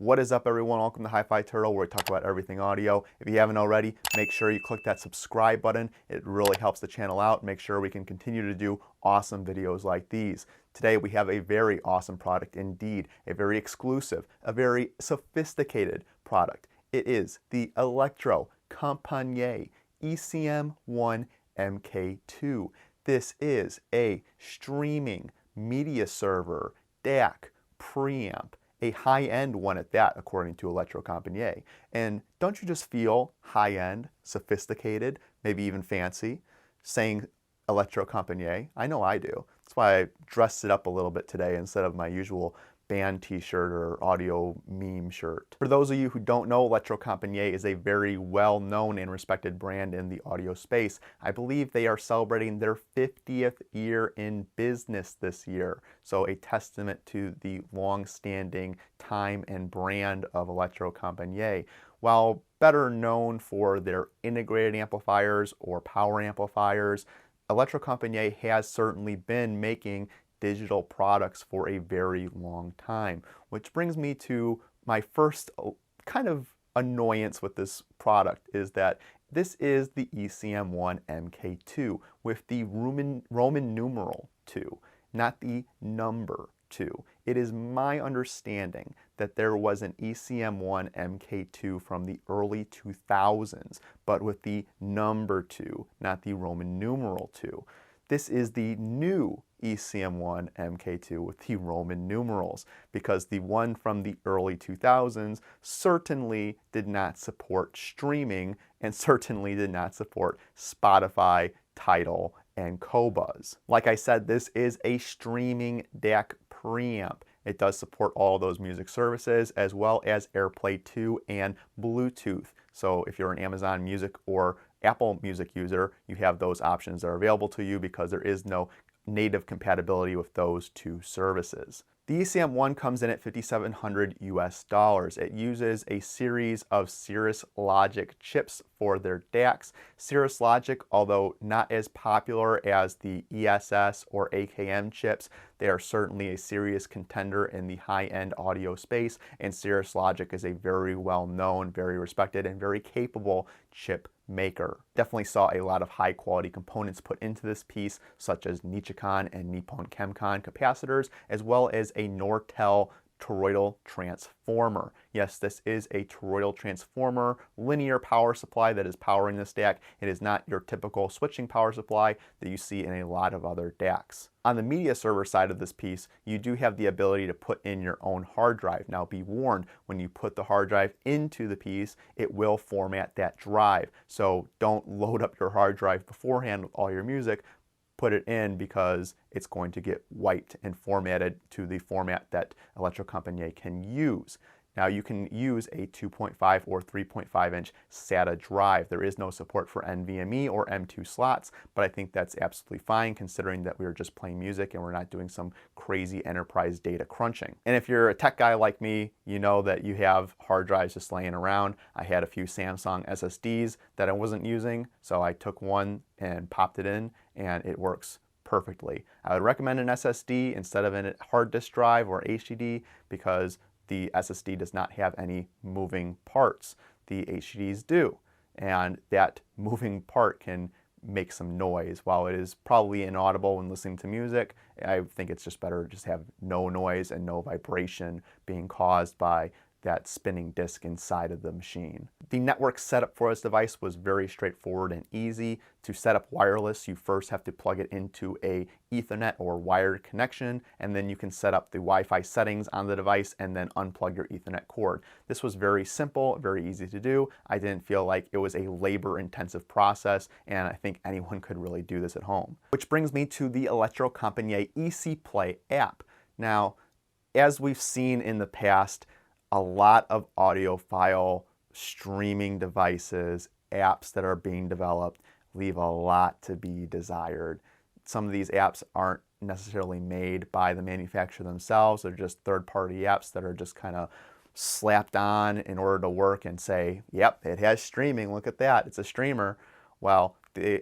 What is up, everyone? Welcome to HiFi Turtle, where we talk about everything audio. If you haven't already, make sure you click that subscribe button. It really helps the channel out. Make sure we can continue to do awesome videos like these. Today we have a very awesome product indeed, a very exclusive, a very sophisticated product. It is the Electrocompaniet ECM MK2. This is a streaming media server, DAC, preamp, a high-end one at that, according to Electrocompaniet. And don't you just feel high-end, sophisticated, maybe even fancy, saying Electrocompaniet? I know I do. That's why I dressed it up a little bit today instead of my usual band t-shirt or audio meme shirt. For those of you who don't know, Electrocompaniet is a very well-known and respected brand in the audio space. I believe they are celebrating their 50th year in business this year. So a testament to the long-standing time and brand of Electrocompaniet. While better known for their integrated amplifiers or power amplifiers, Electrocompaniet has certainly been making digital products for a very long time, which brings me to my first kind of annoyance with this product is that this is the ECM MK2 with the Roman numeral 2, not the number 2. It is my understanding that there was an ECM MK2 from the early 2000s, but with the number 2, not the Roman numeral 2. This is the new ECM MK2 with the Roman numerals, because the one from the early 2000s certainly did not support streaming and certainly did not support Spotify, Tidal, and Qobuz. Like I said, this is a streaming DAC preamp. It does support all those music services as well as AirPlay 2 and Bluetooth. So if you're an Amazon Music or Apple Music user, you have those options that are available to you because there is no native compatibility with those two services. The ECM comes in at $5,700 US. It uses a series of Cirrus Logic chips for their DACs. Cirrus Logic, although not as popular as the ESS or AKM chips, they are certainly a serious contender in the high-end audio space, and Cirrus Logic is a very well-known, very respected, and very capable chip maker. Definitely saw a lot of high quality components put into this piece, such as Nichicon and Nippon Chemcon capacitors, as well as a Nortel toroidal transformer. Yes, this is a toroidal transformer, linear power supply that is powering this DAC. It is not your typical switching power supply that you see in a lot of other DACs. On the media server side of this piece, you do have the ability to put in your own hard drive. Now be warned, when you put the hard drive into the piece, it will format that drive. So don't load up your hard drive beforehand with all your music. Put it in because it's going to get wiped and formatted to the format that Electrocompaniet can use. Now you can use a 2.5 or 3.5 inch SATA drive. There is no support for NVMe or M2 slots, but I think that's absolutely fine considering that we are just playing music and we're not doing some crazy enterprise data crunching. And if you're a tech guy like me, you know that you have hard drives just laying around. I had a few Samsung SSDs that I wasn't using, so I took one and popped it in and it works perfectly. I would recommend an SSD instead of a hard disk drive or HDD because the SSD does not have any moving parts. The HDDs do, and that moving part can make some noise. While it is probably inaudible when listening to music, I think it's just better to just have no noise and no vibration being caused by that spinning disk inside of the machine. The network setup for this device was very straightforward and easy. To set up wireless, you first have to plug it into a Ethernet or wired connection, and then you can set up the Wi-Fi settings on the device and then unplug your Ethernet cord. This was very simple, very easy to do. I didn't feel like it was a labor-intensive process, and I think anyone could really do this at home. Which brings me to the Electrocompaniet ECPlay app. Now, as we've seen in the past, a lot of audiophile streaming devices, apps that are being developed, leave a lot to be desired. Some of these apps aren't necessarily made by the manufacturer themselves. They're just third-party apps that are just kind of slapped on in order to work and say, yep, it has streaming, look at that, it's a streamer. Well,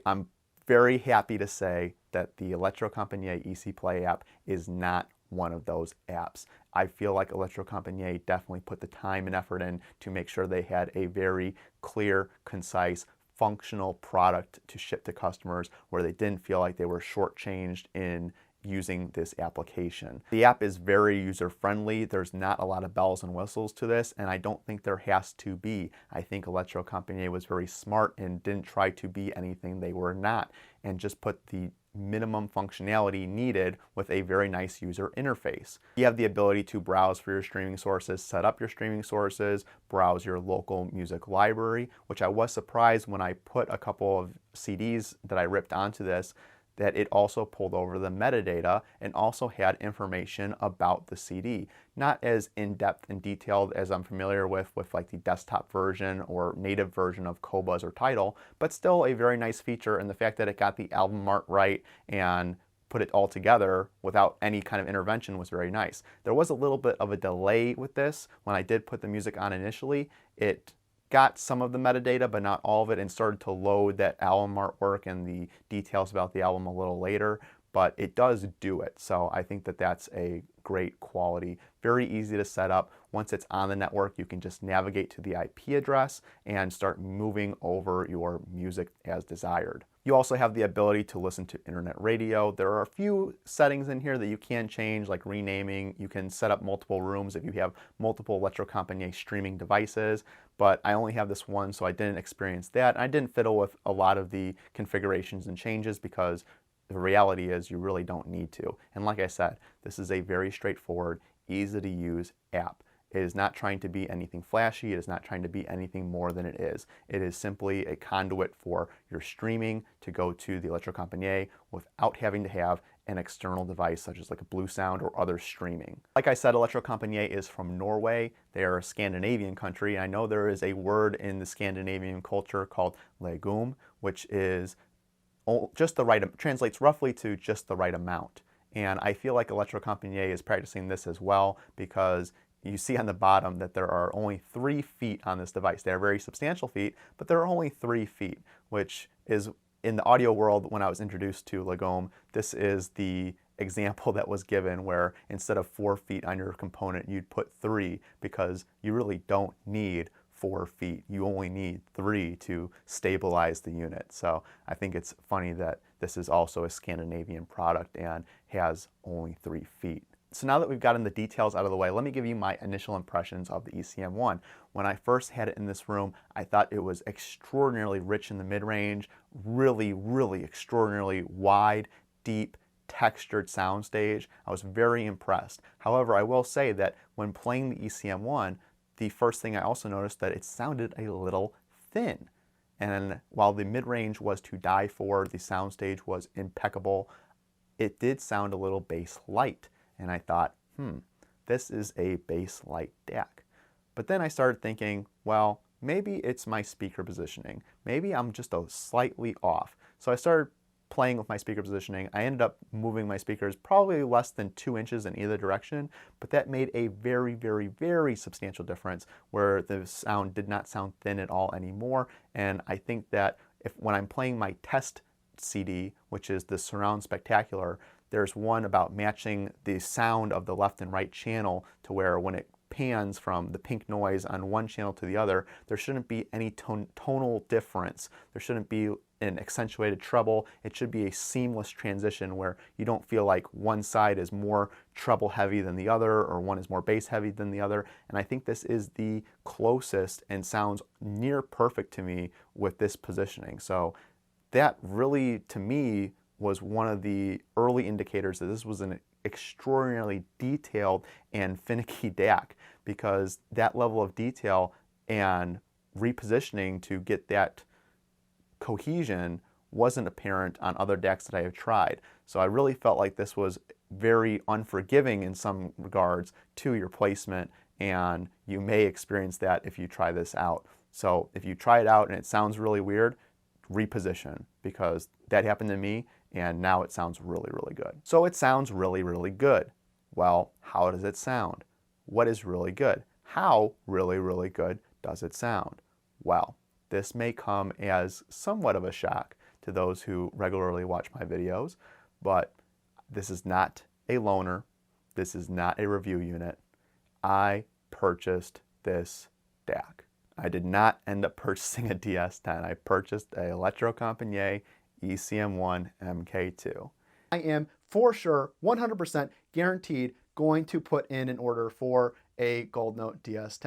I'm very happy to say that the Electrocompaniet ECPlay app is not one of those apps. I feel like Electrocompaniet definitely put the time and effort in to make sure they had a very clear, concise, functional product to ship to customers where they didn't feel like they were shortchanged in using this application. The app is very user-friendly. There's not a lot of bells and whistles to this, and I don't think there has to be. I think Electrocompaniet was very smart and didn't try to be anything they were not, and just put the minimum functionality needed with a very nice user interface. You have the ability to browse for your streaming sources, set up your streaming sources, browse your local music library, which I was surprised when I put a couple of CDs that I ripped onto this, that it also pulled over the metadata and also had information about the CD. Not as in-depth and detailed as I'm familiar with like the desktop version or native version of Qobuz or Tidal, but still a very nice feature, and the fact that it got the album art right and put it all together without any kind of intervention was very nice. There was a little bit of a delay with this. When I did put the music on initially, it got some of the metadata, but not all of it, and started to load that album artwork and the details about the album a little later, but it does do it. So I think that that's a great quality. Very easy to set up. Once it's on the network, you can just navigate to the IP address and start moving over your music as desired. You also have the ability to listen to internet radio. There are a few settings in here that you can change, like renaming. You can set up multiple rooms if you have multiple Electrocompaniet streaming devices, but I only have this one, so I didn't experience that. I didn't fiddle with a lot of the configurations and changes because the reality is you really don't need to. And like I said, this is a very straightforward, easy to use app. It is not trying to be anything flashy. It is not trying to be anything more than it is. It is simply a conduit for your streaming to go to the Electrocompaniet without having to have an external device such as like a Bluesound or other streaming. Like I said, Electrocompaniet is from Norway. They are a Scandinavian country. I know there is a word in the Scandinavian culture called legum, which is just the right, translates roughly to just the right amount. And I feel like Electrocompaniet is practicing this as well, because you see on the bottom that there are only 3 feet on this device. They are very substantial feet, but there are only 3 feet, which is, in the audio world, when I was introduced to Legom, this is the example that was given where instead of 4 feet on your component, you'd put 3, because you really don't need 4 feet. You only need 3 to stabilize the unit. So I think it's funny that this is also a Scandinavian product and has only 3 feet. So now that we've gotten the details out of the way, let me give you my initial impressions of the ECM1. When I first had it in this room, I thought it was extraordinarily rich in the mid-range, really, really extraordinarily wide, deep, textured soundstage. I was very impressed. However, I will say that when playing the ECM1, the first thing I also noticed that it sounded a little thin. And while the mid-range was to die for, the soundstage was impeccable, it did sound a little bass light. And I thought, this is a bass light DAC. But then I started thinking, well, maybe it's my speaker positioning. Maybe I'm just slightly off. So I started playing with my speaker positioning. I ended up moving my speakers probably less than 2 inches in either direction, but that made a very, very, very substantial difference where the sound did not sound thin at all anymore. And I think that when I'm playing my test CD, which is the Surround Spectacular, there's one about matching the sound of the left and right channel to where when it pans from the pink noise on one channel to the other, there shouldn't be any tonal difference. There shouldn't be an accentuated treble. It should be a seamless transition where you don't feel like one side is more treble heavy than the other or one is more bass heavy than the other. And I think this is the closest and sounds near perfect to me with this positioning. So that really, to me, was one of the early indicators that this was an extraordinarily detailed and finicky DAC, because that level of detail and repositioning to get that cohesion wasn't apparent on other DACs that I have tried. So I really felt like this was very unforgiving in some regards to your placement, and you may experience that if you try this out. So if you try it out and it sounds really weird, reposition, because that happened to me, and now it sounds really, really good. So it sounds really, really good. Well, how does it sound? What is really good? How really, really good does it sound? Well, this may come as somewhat of a shock to those who regularly watch my videos, but this is not a loner. this is not a review unit. I purchased this DAC. I did not end up purchasing a DS10. I purchased a Electrocompaniet ECM1 MKII. I am for sure 100% guaranteed going to put in an order for a Gold Note DS10.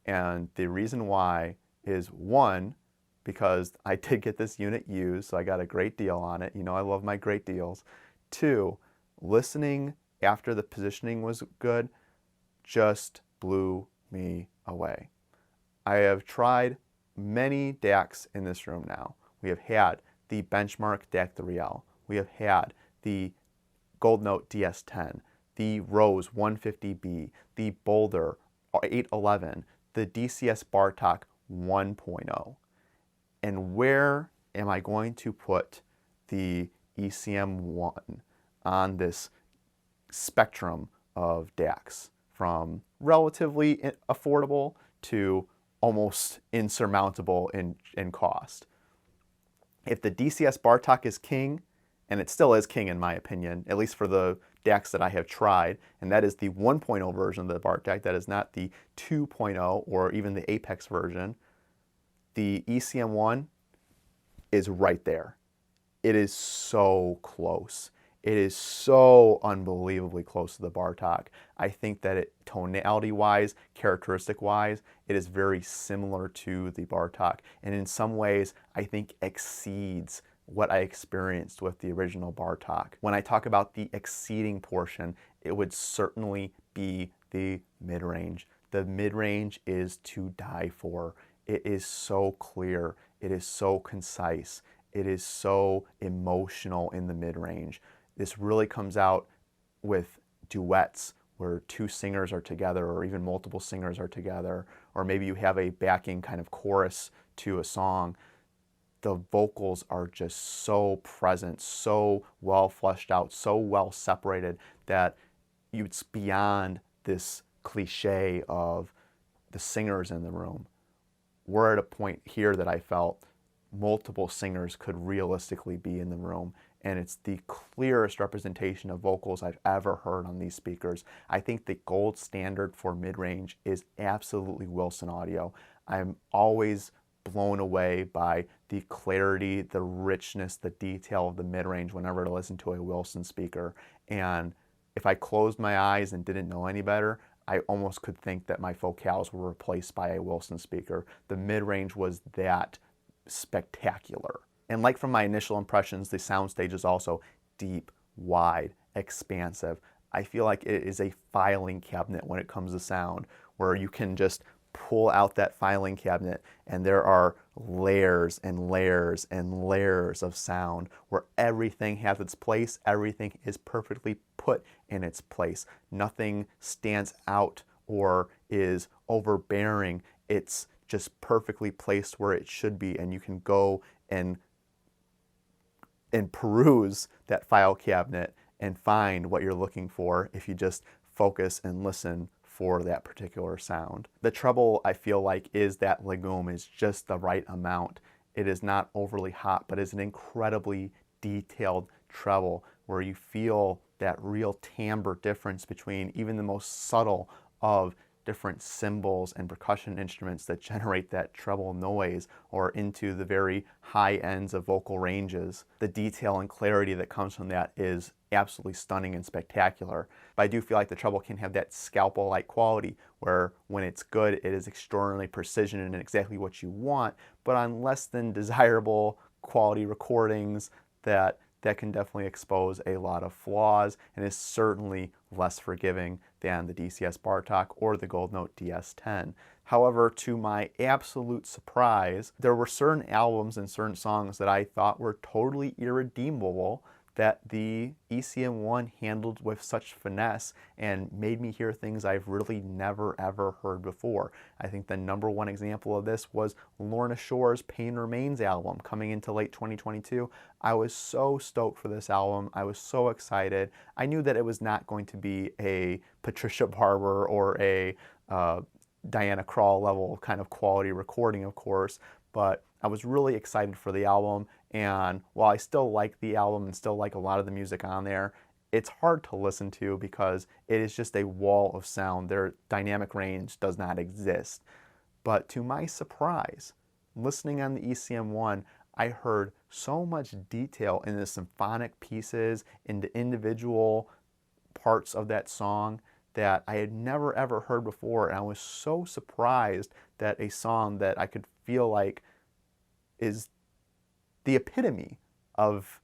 And the reason why is, one, because I did get this unit used, so I got a great deal on it. You know I love my great deals. Two, listening after the positioning was good just blew me away. I have tried many DACs in this room now. We have had the Benchmark DAC 3L. We have had the Gold Note DS10, the Rose 150B, the Boulder 811, the DCS Bartok 1.0. And where am I going to put the ECM1 on this spectrum of DACs, from relatively affordable to almost insurmountable in cost? If the DCS Bartok is king, and it still is king in my opinion, at least for the DACs that I have tried, and that is the 1.0 version of the Bartok, that is not the 2.0 or even the Apex version, the ECM1 is right there. It is so close. It is so unbelievably close to the Bartok. I think that it, tonality-wise, characteristic-wise, it is very similar to the Bartok, and in some ways, I think exceeds what I experienced with the original Bartok. When I talk about the exceeding portion, it would certainly be the mid-range. The mid-range is to die for. It is so clear. It is so concise. It is so emotional in the mid-range. This really comes out with duets where two singers are together, or even multiple singers are together, or maybe you have a backing kind of chorus to a song. The vocals are just so present, so well fleshed out, so well separated that it's beyond this cliche of the singers in the room. We're at a point here that I felt multiple singers could realistically be in the room, and it's the clearest representation of vocals I've ever heard on these speakers. I think the gold standard for mid-range is absolutely Wilson audio. I'm always blown away by the clarity, the richness, the detail of the mid-range whenever I listen to a Wilson speaker. And if I closed my eyes and didn't know any better, I almost could think that my focals were replaced by a Wilson speaker. The mid-range was that spectacular. And like from my initial impressions, the soundstage is also deep, wide, expansive. I feel like it is a filing cabinet when it comes to sound, where you can just pull out that filing cabinet and there are layers and layers and layers of sound where everything has its place, everything is perfectly put in its place. Nothing stands out or is overbearing. It's just perfectly placed where it should be, and you can go and peruse that file cabinet and find what you're looking for if you just focus and listen for that particular sound. The treble, I feel like, is that legume is just the right amount. It is not overly hot, but it's an incredibly detailed treble where you feel that real timbre difference between even the most subtle of different cymbals and percussion instruments that generate that treble noise, or into the very high ends of vocal ranges. The detail and clarity that comes from that is absolutely stunning and spectacular. But I do feel like the treble can have that scalpel-like quality where when it's good, it is extraordinarily precision and exactly what you want, but on less than desirable quality recordings, that can definitely expose a lot of flaws and is certainly less forgiving than the DCS Bartok or the Gold Note DS10. However, to my absolute surprise, there were certain albums and certain songs that I thought were totally irredeemable that the ECM1 handled with such finesse and made me hear things I've really never ever heard before. I think the #1 example of this was Lorna Shore's Pain Remains album coming into late 2022. I was so stoked for this album. I was so excited. I knew that it was not going to be a Patricia Barber or a Diana Krall level kind of quality recording, of course, but I was really excited for the album, and while I still like the album and still like a lot of the music on there, it's hard to listen to because it is just a wall of sound. Their dynamic range does not exist. But to my surprise, listening on the ECM1, I heard so much detail in the symphonic pieces, in the individual parts of that song that I had never ever heard before. And I was so surprised that a song that I could feel like is the epitome of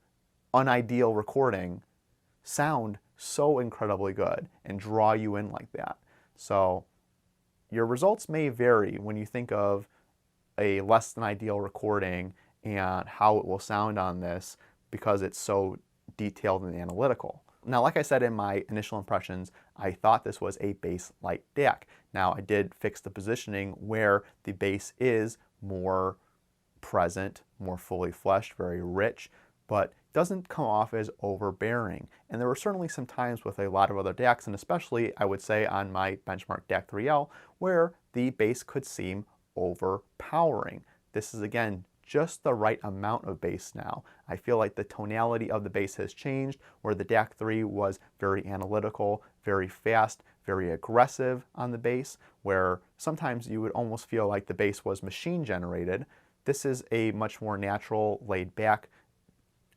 unideal recording sound so incredibly good and draw you in like that. So your results may vary when you think of a less than ideal recording and how it will sound on this because it's so detailed and analytical. Now, like I said in my initial impressions, I thought this was a bass light DAC. Now, I did fix the positioning where the bass is more present, more fully fleshed, very rich, but doesn't come off as overbearing. And there were certainly some times with a lot of other DACs, and especially I would say on my benchmark DAC 3L, where the bass could seem overpowering. This is again just the right amount of bass now. I feel like the tonality of the bass has changed, where the DAC 3 was very analytical, very fast, very aggressive on the bass, where sometimes you would almost feel like the bass was machine generated. This is a much more natural, laid back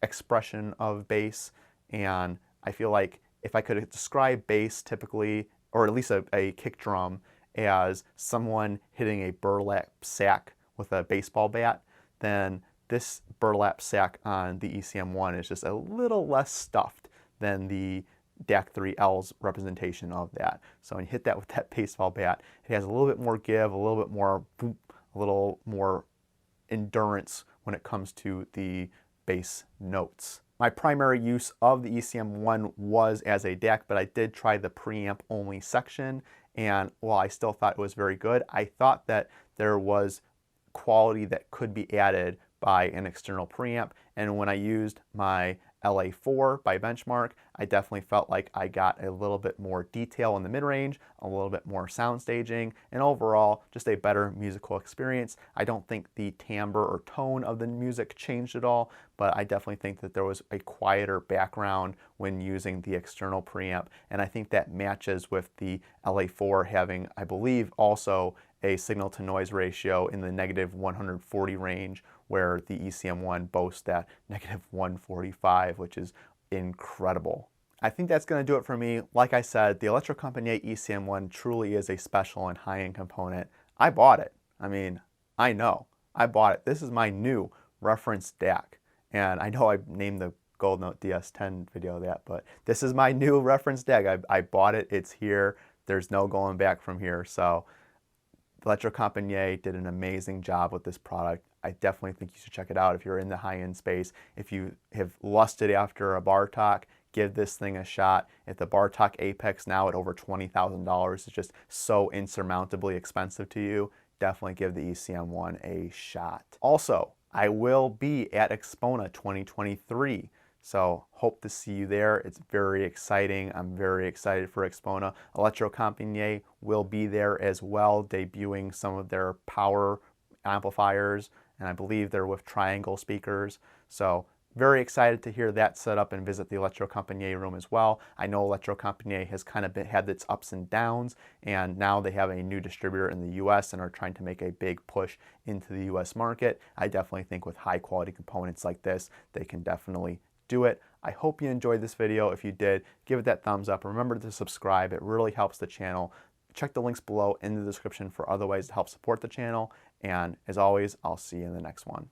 expression of bass, and I feel like if I could describe bass typically, or at least a kick drum, as someone hitting a burlap sack with a baseball bat, then this burlap sack on the ECM1 is just a little less stuffed than the DAC 3L's representation of that. So when you hit that with that baseball bat, it has a little bit more give, a little bit more boop, a little more endurance when it comes to the bass notes. My primary use of the ECM1 was as a DAC, but I did try the preamp only section, and while I still thought it was very good, I thought that there was quality that could be added by an external preamp, and when I used my LA4 by Benchmark, I definitely felt like I got a little bit more detail in the mid-range, a little bit more sound staging, and overall just a better musical experience. I don't think the timbre or tone of the music changed at all, but I definitely think that there was a quieter background when using the external preamp, and I think that matches with the LA4 having, I believe, also a signal-to-noise ratio in the -140 range, where the ECM1 boasts that -145, which is incredible. I think that's going to do it for me. Like I said, the Electrocompaniet ECM1 truly is a special and high-end component. I bought it. I mean, I know. I bought it. This is my new reference DAC. And I know I named the Gold Note DS10 video that, but this is my new reference DAC. I bought it. It's here. There's no going back from here. So Electrocompaniet did an amazing job with this product. I definitely think you should check it out if you're in the high-end space. If you have lusted after a Bartok, give this thing a shot. If the Bartok Apex now at over $20,000 is just so insurmountably expensive to you, definitely give the ECM1 a shot. Also, I will be at Expona 2023. So hope to see you there. It's very exciting. I'm very excited for Expona. Electrocompaniet will be there as well, debuting some of their power amplifiers, and I believe they're with triangle speakers. So very excited to hear that set up and visit the Electrocompaniet room as well. I know Electrocompaniet has kind of had its ups and downs, and now they have a new distributor in the US and are trying to make a big push into the US market. I definitely think with high quality components like this, they can definitely do it. I hope you enjoyed this video. If you did, give it that thumbs up. Remember to subscribe. It really helps the channel. Check the links below in the description for other ways to help support the channel. And as always, I'll see you in the next one.